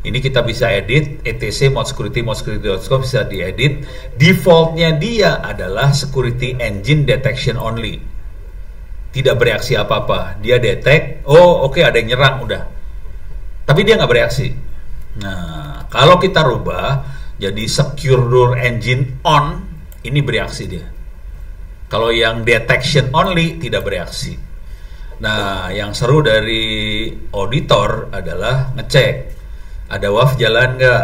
Ini kita bisa edit etc mod security.conf, bisa diedit. Defaultnya dia adalah security engine detection only, tidak bereaksi apa-apa. Dia detect, oke, ada yang nyerang, udah, tapi dia nggak bereaksi. Nah, kalau kita rubah jadi secure door engine on, ini bereaksi dia. Kalau yang detection only tidak bereaksi. Nah, yang seru dari auditor adalah ngecek ada WAF jalan nggak,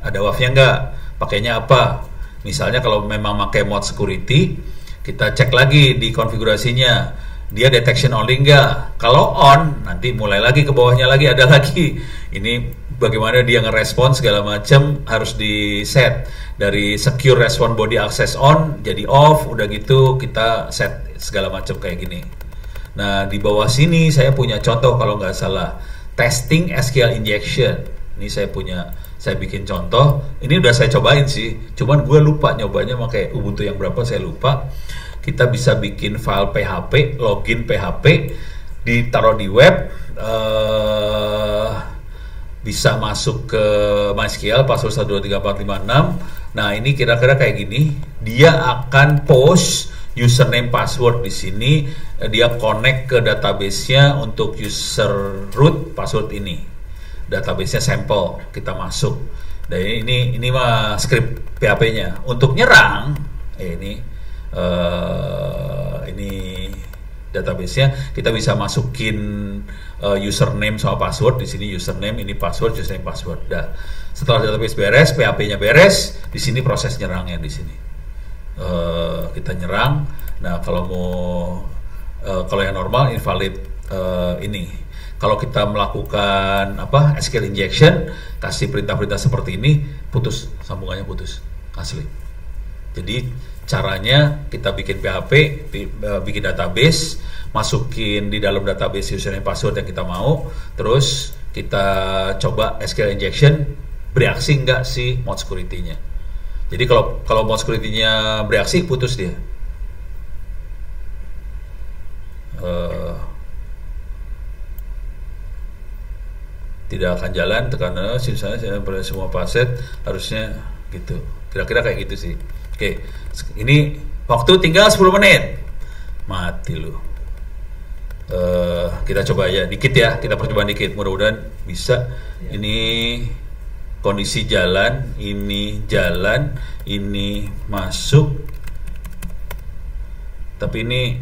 ada WAF-nya nggak, pakainya apa. Misalnya kalau memang pakai mod security, kita cek lagi di konfigurasinya, dia detection only nggak. Kalau on, nanti mulai lagi ke bawahnya lagi ada lagi. Ini bagaimana dia ngerespon segala macam harus di set dari secure response body access on jadi off, udah gitu kita set segala macam kayak gini. Nah, di bawah sini saya punya contoh kalau nggak salah, testing SQL injection. Ini saya bikin contoh. Ini udah saya cobain sih, cuman gue lupa nyobanya pakai Ubuntu yang berapa, saya lupa. Kita bisa bikin file PHP, login PHP, ditaruh di web, bisa masuk ke MySQL, password 123456. Nah, ini kira-kira kayak gini. Dia akan post username password di sini, dia connect ke database-nya untuk user root password ini. Database-nya sampel, kita masuk. Dan ini mah script PHP-nya. Untuk nyerang, ini database-nya, kita bisa masukin username sama password. Di sini username, ini password, username, password. Dah. Setelah database beres, PHP-nya beres, di sini proses nyerangnya di sini. Kita nyerang. Nah, kalau yang normal invalid ini. Kalau kita melakukan SQL injection, kasih perintah-perintah seperti ini, putus, sambungannya putus, asli. Jadi caranya kita bikin PHP, bikin database, masukin di dalam database username password yang kita mau, terus kita coba SQL injection, bereaksi nggak si mod security-nya. Jadi kalau mod security-nya bereaksi, putus dia. Tidak akan jalan, tekan saya pada semua paset, harusnya gitu. Kira-kira kayak gitu sih. Oke, ini waktu tinggal 10 menit. Mati lu. Kita coba ya, dikit ya, kita percobaan dikit, mudah-mudahan bisa. Ini kondisi jalan, ini masuk. Tapi ini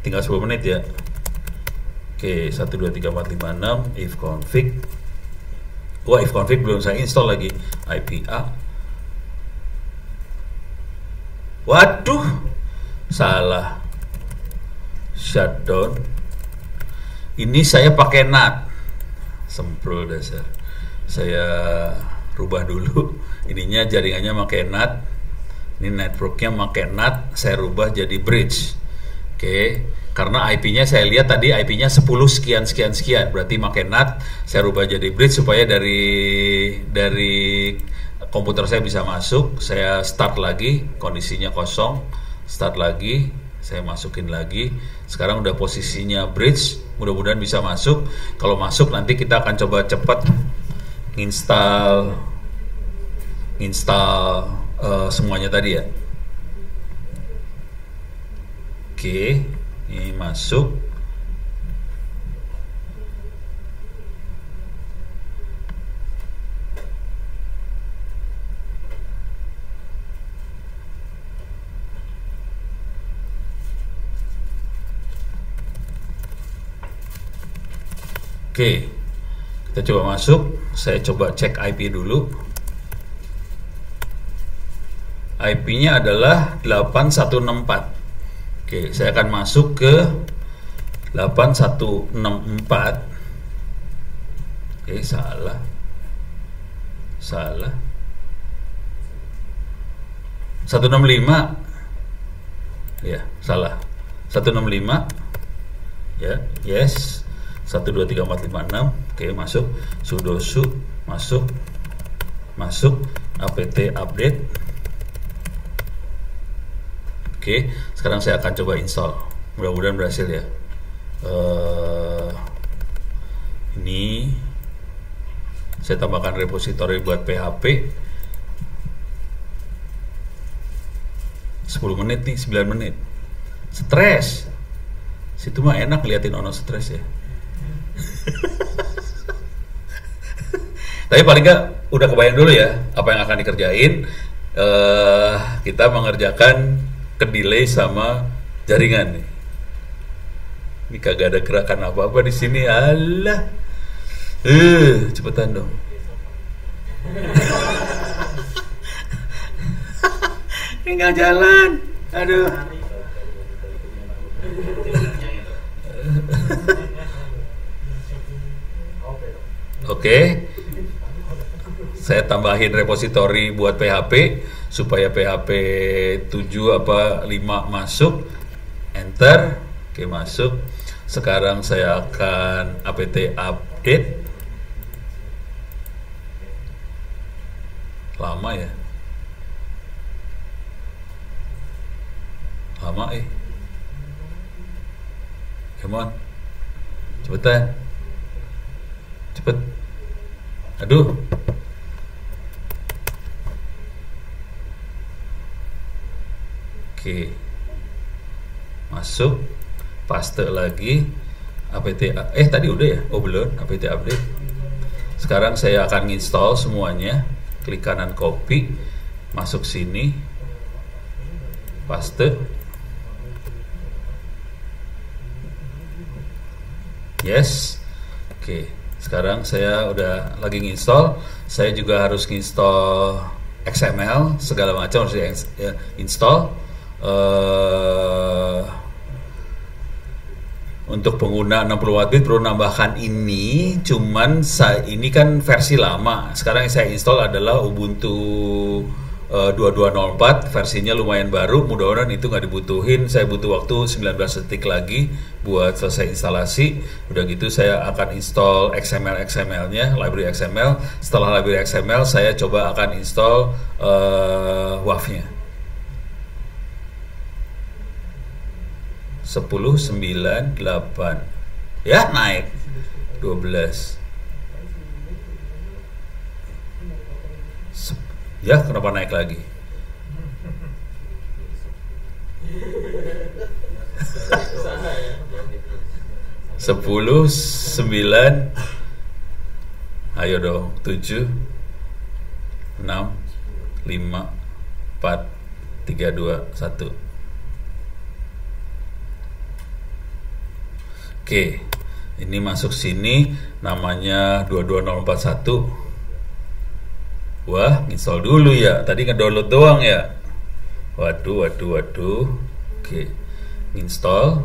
tinggal 10 menit ya. Oke, 1 2 3 4 5 6 if config. Wah, if config belum saya install lagi. IPA. Waduh, salah. Shutdown. Ini saya pakai NAT. Semprul dasar. Saya rubah dulu. Ininya jaringannya pakai NAT. Ini networknya pakai NAT. Saya rubah jadi bridge. Oke. Karena IP-nya saya lihat tadi IP-nya 10 sekian, berarti pakai NAT. Saya rubah jadi bridge supaya dari komputer saya bisa masuk. Saya start lagi, kondisinya kosong. Start lagi, saya masukin lagi. Sekarang udah posisinya bridge, mudah-mudahan bisa masuk. Kalau masuk nanti kita akan coba cepat install semuanya tadi ya. Oke. Ini masuk. Oke, kita coba masuk. Saya coba cek IP dulu. IP-nya adalah 8164. Oke, saya akan masuk ke 8164. Oke, salah. 165. Ya, salah. 165. Ya, yes. 123456. Oke, masuk. Sudo masuk. apt update. Oke, sekarang saya akan coba install. Mudah-mudahan berhasil ya. Ini saya tambahkan repository buat PHP. 10 menit nih, 9 menit. Stres. Situ mah enak liatin ono stres ya. Tapi paling nggak udah kebayang dulu ya apa yang akan dikerjain. Kita mengerjakan kedelay sama jaringan nih. Ini kagak ada gerakan apa-apa di sini. Alah. Cepetan dong. Ini nggak jalan. Aduh. Oke. Saya tambahin repository buat PHP supaya PHP 7 apa 5 masuk. Enter. Oke, masuk. Sekarang saya akan apt update. Lama ya. Lama Come on. Cepetan. Cepet. Aduh. Oke. Masuk. Paste lagi. apt tadi udah ya? Oh belum. apt update. Sekarang saya akan install semuanya. Klik kanan copy. Masuk sini. Paste. Yes. Oke. Sekarang saya udah lagi nginstall. Saya juga harus nginstall XML segala macam harus install. Untuk pengguna 60 Watt perlu nambahkan ini. Cuman ini kan versi lama. Sekarang yang saya install adalah Ubuntu 2204, versinya lumayan baru. Mudah-mudahan itu nggak dibutuhin. Saya butuh waktu 19 detik lagi buat selesai instalasi. Udah gitu saya akan install XML-nya, library XML. Setelah library XML saya coba akan install WAV-nya. 10.9.8 ya, naik 12. Ya, kenapa naik lagi? Sepuluh, 9. Ayo dong, 7, 6, 5, 4, 3, 2, 1. Oke, ini masuk sini, namanya 22041. Wah, install dulu ya. Tadi ngedownload doang ya. Waduh. Oke, install.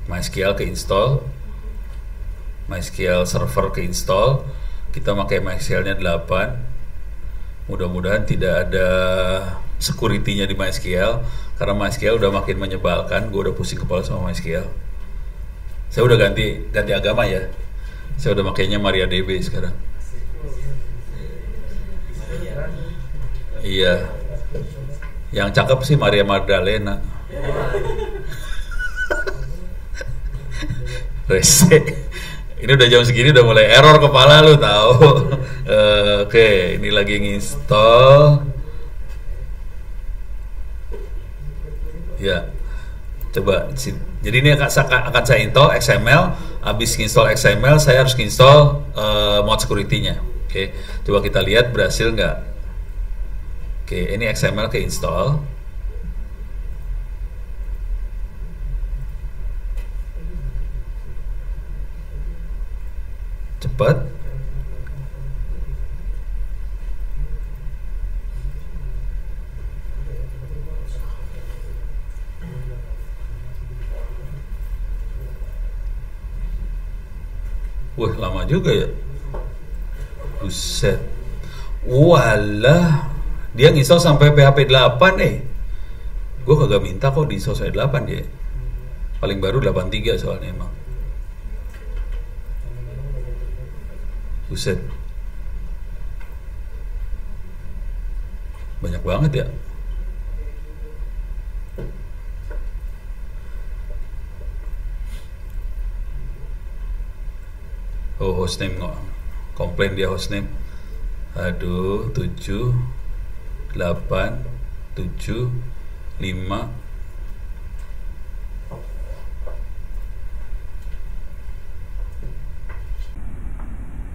MySQL ke install. MySQL server ke install. Kita pakai MySQL-nya 8. Mudah-mudahan tidak ada security-nya di MySQL, karena MySQL udah makin menyebalkan. Gue udah pusing kepala sama MySQL. Saya udah ganti agama ya. Saya udah makainya MariaDB sekarang. Iya. Yang cakep sih Maria Magdalena. Rese. Ini udah jam segini udah mulai error kepala lu tahu. Oke, ini lagi nginstall. Ya. Coba. Jadi ini akan saya install XML. Habis install XML saya harus install mod security-nya. Oke. Coba kita lihat berhasil nggak. Oke, ini XML ke install. cepat, wah lama juga ya, buset, walah, dia nginstal sampai PHP 8 gue kagak minta kok diinstal sampai 8 dia, paling baru 83 soalnya emang, buset, banyak banget ya. Oh, hostname nggak komplain dia hostname. Aduh, 7 8 7 5.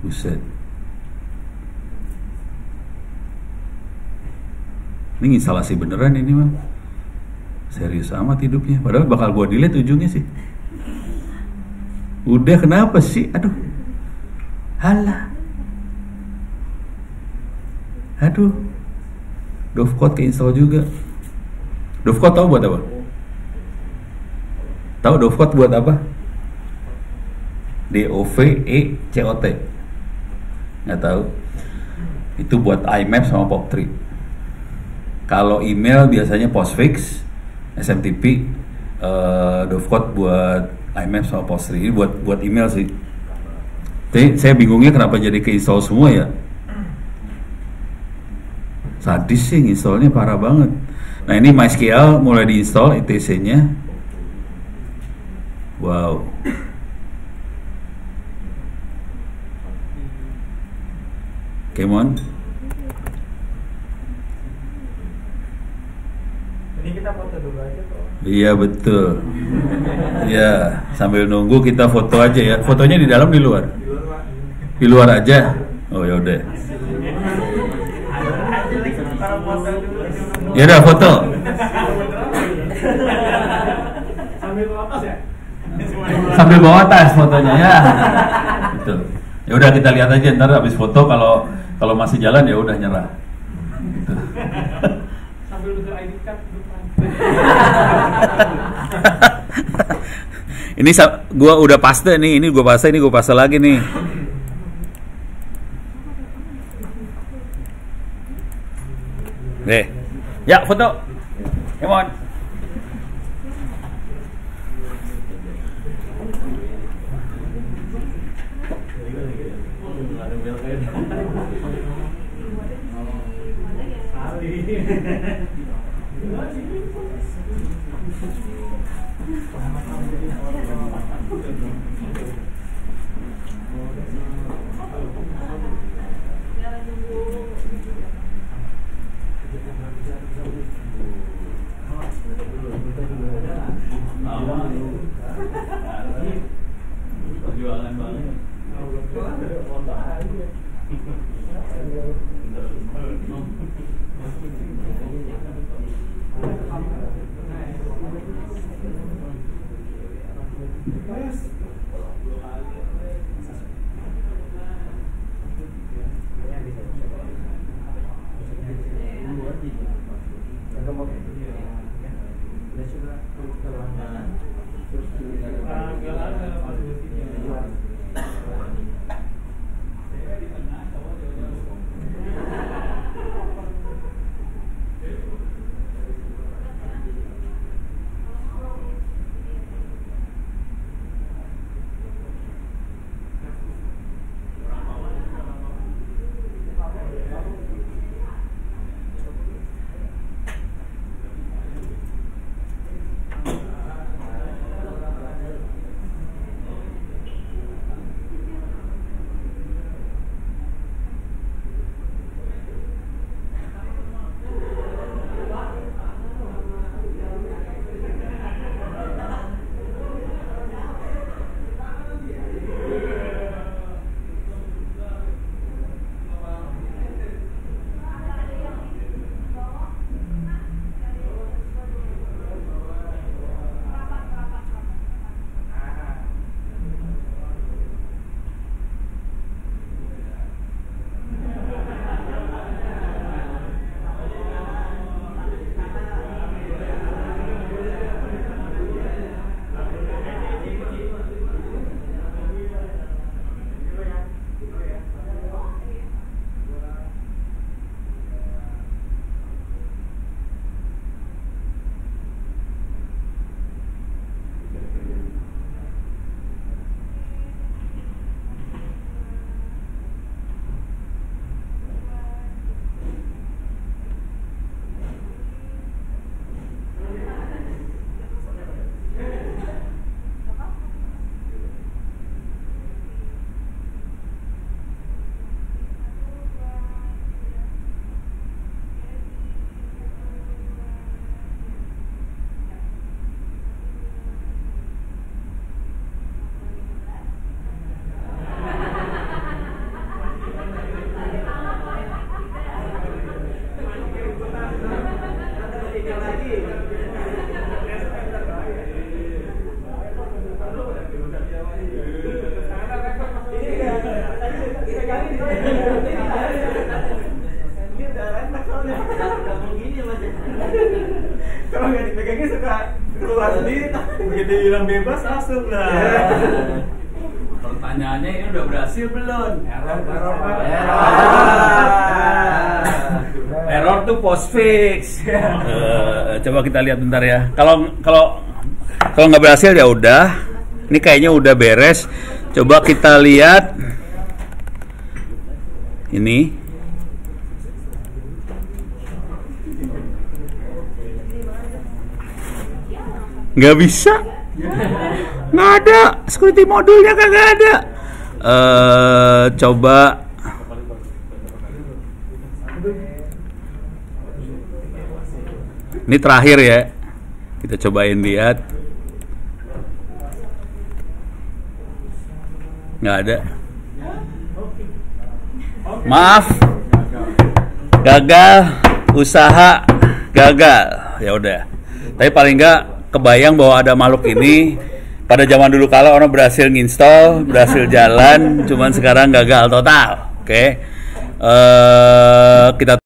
Buset. Ini instalasi beneran ini mah. Serius amat hidupnya. Padahal bakal gua delete ujungnya sih. Udah, kenapa sih? Aduh. Halah. Aduh. Dovecot keinstall juga. Dovecot tahu buat apa? Tahu Dovecot buat apa? DOVECOT. Nggak tahu. Itu buat IMAP sama POP3. Kalau email biasanya Postfix, SMTP, Dovecot buat IMAP sama POP3. Ini buat email sih. Tapi saya bingungnya kenapa jadi keinstall semua ya. Sadis sih, installnya parah banget. Nah ini MySQL mulai diinstal ITC-nya. Wow. Come on. Ini kita foto dulu aja kok. Iya betul. Ya, sambil nunggu kita foto aja ya. Fotonya di dalam di luar? Di luar aja. Oh ya udah. Ya udah foto. Sambil bawa tas ya? Sambil bawa tas fotonya ya. Betul. Ya udah kita lihat aja ntar habis foto, kalau masih jalan ya udah nyerah. Gitu. Sambil nunggu ID card depan. Ini gua udah paste nih, ini gua paste lagi nih. Deh. Ya, foto. Come on. Perjuangan banget. ini suka keluar sendiri, begitu hilang bebas masuk lah. Pertanyaannya ini udah berhasil belum? Error tuh postfix. Coba kita lihat bentar ya. Kalau nggak berhasil ya udah. Ini kayaknya udah beres. Coba kita lihat. Ini. Nggak bisa. Nggak ada. Security modulnya kagak ada. Coba. Ini terakhir ya. Kita cobain lihat. Nggak ada. Maaf. Gagal. Usaha gagal. Ya udah. Tapi paling nggak kebayang bahwa ada makhluk ini. Pada zaman dulu kala orang berhasil nginstall, berhasil jalan, cuman sekarang gagal total. Oke. Kita